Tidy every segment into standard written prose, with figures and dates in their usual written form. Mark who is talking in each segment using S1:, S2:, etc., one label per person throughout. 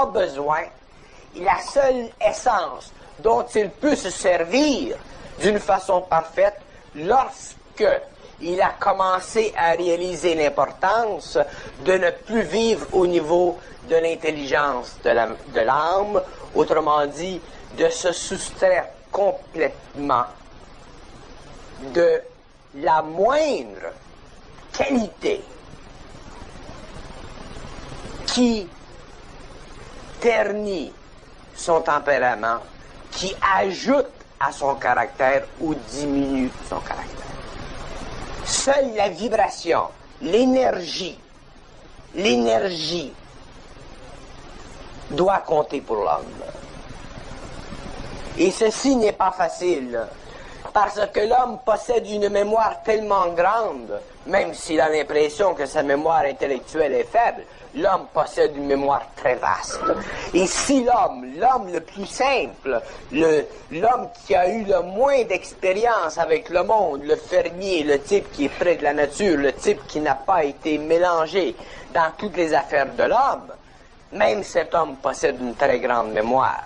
S1: a besoin, et la seule essence dont il peut se servir d'une façon parfaite lorsque il a commencé à réaliser l'importance de ne plus vivre au niveau de l'intelligence de l'âme, autrement dit, de se soustraire complètement de la moindre qualité qui ternit son tempérament, qui ajoute à son caractère ou diminue son caractère. Seule la vibration, l'énergie doit compter pour l'homme. Et ceci n'est pas facile, parce que l'homme possède une mémoire tellement grande, même s'il a l'impression que sa mémoire intellectuelle est faible, l'homme possède une mémoire très vaste. Et si l'homme le plus simple, l'homme qui a eu le moins d'expérience avec le monde, le fermier, le type qui est près de la nature, le type qui n'a pas été mélangé dans toutes les affaires de l'homme, même cet homme possède une très grande mémoire.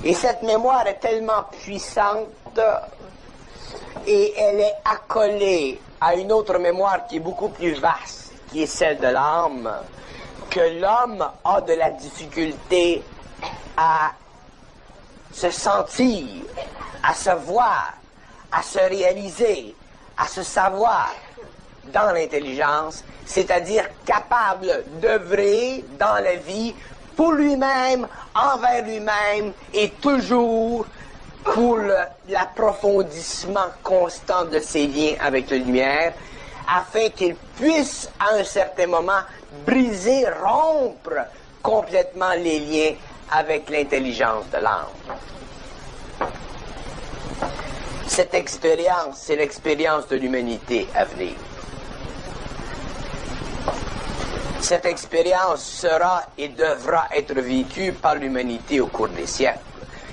S1: Et cette mémoire est tellement puissante et elle est accolée à une autre mémoire qui est beaucoup plus vaste, qui est celle de l'âme, que l'homme a de la difficulté à se sentir, à se voir, à se réaliser, à se savoir dans l'intelligence, c'est-à-dire capable d'œuvrer dans la vie pour lui-même, envers lui-même et toujours pour l'approfondissement constant de ses liens avec la lumière, afin qu'il puisse, à un certain moment, briser, rompre complètement les liens avec l'intelligence de l'âme. Cette expérience, c'est l'expérience de l'humanité à venir. Cette expérience sera et devra être vécue par l'humanité au cours des siècles.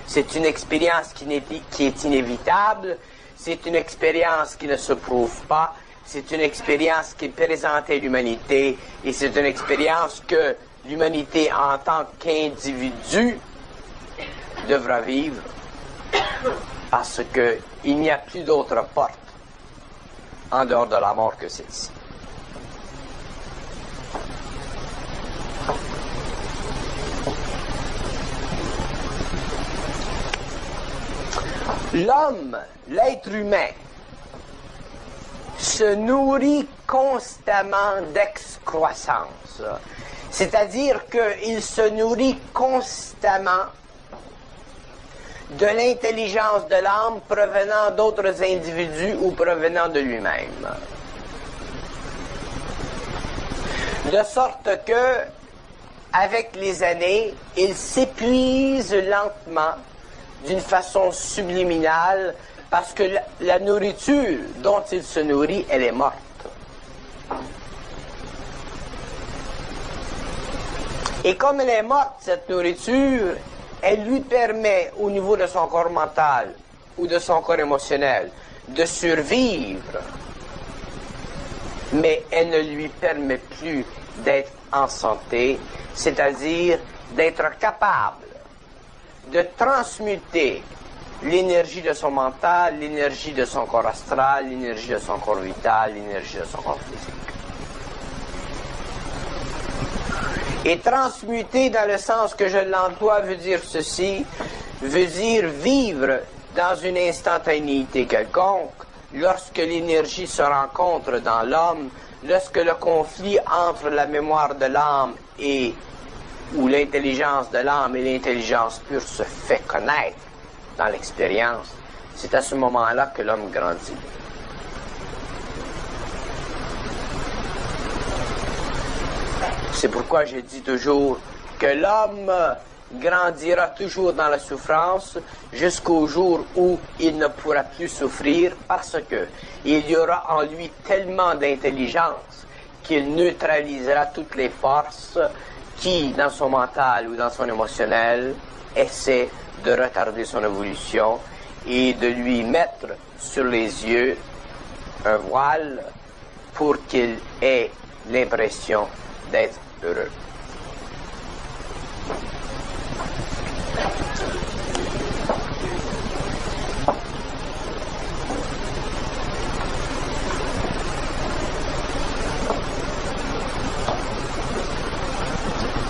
S1: C'est une expérience qui est inévitable, c'est une expérience qui ne se prouve pas, c'est une expérience qui est présentée à l'humanité et c'est une expérience que l'humanité en tant qu'individu devra vivre parce qu'il n'y a plus d'autre porte en dehors de la mort que celle-ci. L'homme, l'être humain, se nourrit constamment d'excroissance. C'est-à-dire qu'il se nourrit constamment de l'intelligence de l'âme provenant d'autres individus ou provenant de lui-même. De sorte que, avec les années, il s'épuise lentement d'une façon subliminale, parce que la nourriture dont il se nourrit, elle est morte. Et comme elle est morte, cette nourriture, elle lui permet, au niveau de son corps mental ou de son corps émotionnel, de survivre, mais elle ne lui permet plus d'être en santé, c'est-à-dire d'être capable de transmuter l'énergie de son mental, l'énergie de son corps astral, l'énergie de son corps vital, l'énergie de son corps physique. Et transmuter dans le sens que je l'emploie veut dire ceci, veut dire vivre dans une instantanéité quelconque, lorsque l'énergie se rencontre dans l'homme, lorsque le conflit entre la mémoire de l'âme et où l'intelligence de l'âme et l'intelligence pure se fait connaître dans l'expérience, c'est à ce moment-là que l'homme grandit. C'est pourquoi je dis toujours que l'homme grandira toujours dans la souffrance jusqu'au jour où il ne pourra plus souffrir parce que il y aura en lui tellement d'intelligence qu'il neutralisera toutes les forces qui, dans son mental ou dans son émotionnel, essaient de retarder son évolution et de lui mettre sur les yeux un voile pour qu'il ait l'impression d'être heureux.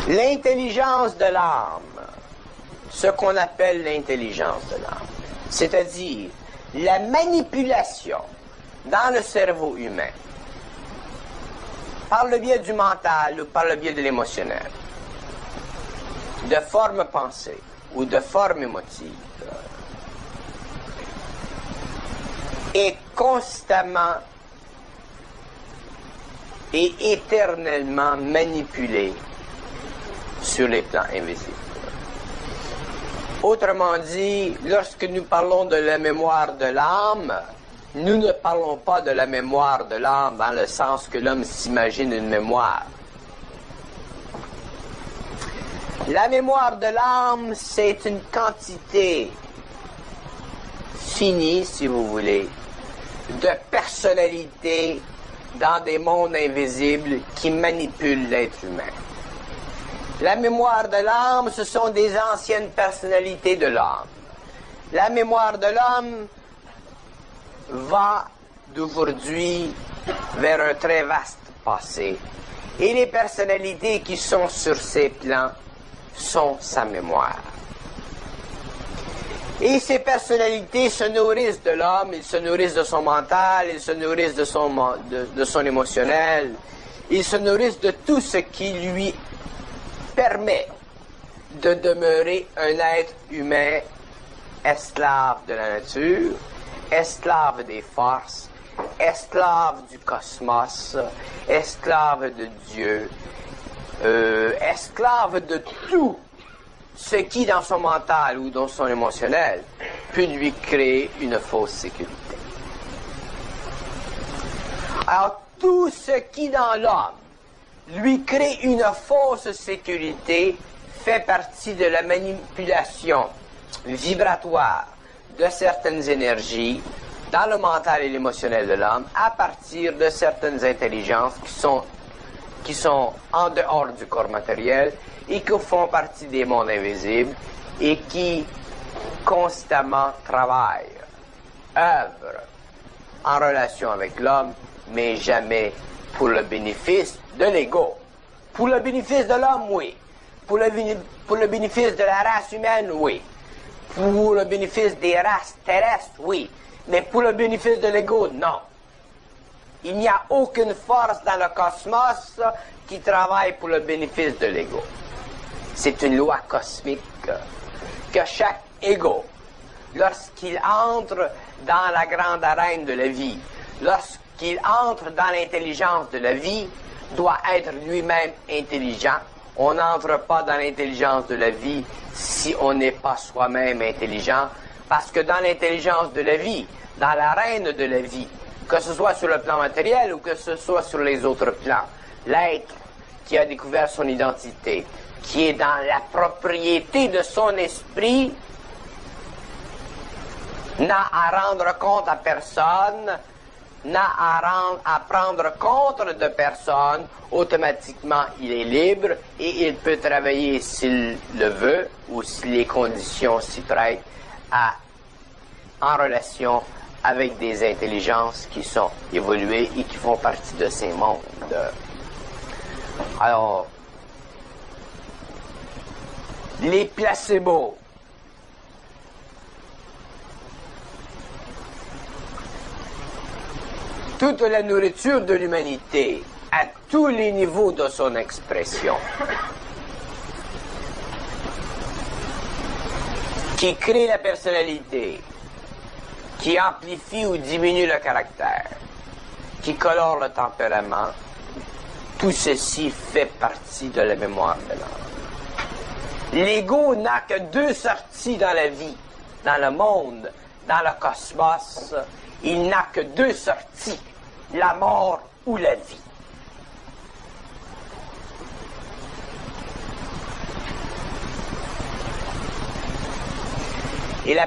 S1: L'intelligence de l'âme, ce qu'on appelle l'intelligence de l'âme, c'est-à-dire la manipulation dans le cerveau humain, par le biais du mental ou par le biais de l'émotionnel, de formes pensées ou de formes émotives, est constamment et éternellement manipulée sur les plans invisibles. Autrement dit, lorsque nous parlons de la mémoire de l'âme, nous ne parlons pas de la mémoire de l'âme dans le sens que l'homme s'imagine une mémoire. La mémoire de l'âme, c'est une quantité finie, si vous voulez, de personnalités dans des mondes invisibles qui manipulent l'être humain. La mémoire de l'âme, ce sont des anciennes personnalités de l'homme. La mémoire de l'homme va d'aujourd'hui vers un très vaste passé. Et les personnalités qui sont sur ces plans sont sa mémoire. Et ces personnalités se nourrissent de l'homme, ils se nourrissent de son mental, ils se nourrissent de son émotionnel, ils se nourrissent de tout ce qui lui permet de demeurer un être humain esclave de la nature, esclave des forces, esclave du cosmos, esclave de Dieu, esclave de tout ce qui, dans son mental ou dans son émotionnel, peut lui créer une fausse sécurité. Alors, tout ce qui, dans l'homme, lui crée une fausse sécurité fait partie de la manipulation vibratoire de certaines énergies dans le mental et l'émotionnel de l'homme à partir de certaines intelligences qui sont en dehors du corps matériel et qui font partie des mondes invisibles et qui constamment travaillent, œuvrent en relation avec l'homme, mais jamais pour le bénéfice de l'ego. Pour le bénéfice de l'homme, oui. Pour le bénéfice de la race humaine, oui. Pour le bénéfice des races terrestres, oui. Mais pour le bénéfice de l'ego, non. Il n'y a aucune force dans le cosmos qui travaille pour le bénéfice de l'ego. C'est une loi cosmique que chaque ego, lorsqu'il entre dans la grande arène de la vie, lorsqu'il entre dans l'intelligence de la vie, doit être lui-même intelligent. On n'entre pas dans l'intelligence de la vie si on n'est pas soi-même intelligent, parce que dans l'intelligence de la vie, dans l'arène de la vie, que ce soit sur le plan matériel ou que ce soit sur les autres plans, l'être qui a découvert son identité, qui est dans la propriété de son esprit, n'a à rendre compte à personne, n'a à prendre compte de personne, automatiquement il est libre et il peut travailler s'il le veut ou si les conditions s'y prêtent en relation avec des intelligences qui sont évoluées et qui font partie de ces mondes. Alors, les placebos. Toute la nourriture de l'humanité, à tous les niveaux de son expression, qui crée la personnalité, qui amplifie ou diminue le caractère, qui colore le tempérament, tout ceci fait partie de la mémoire de l'homme. L'ego n'a que deux sorties dans la vie, dans le monde, dans le cosmos. Il n'a que deux sorties, la mort ou la vie. Et la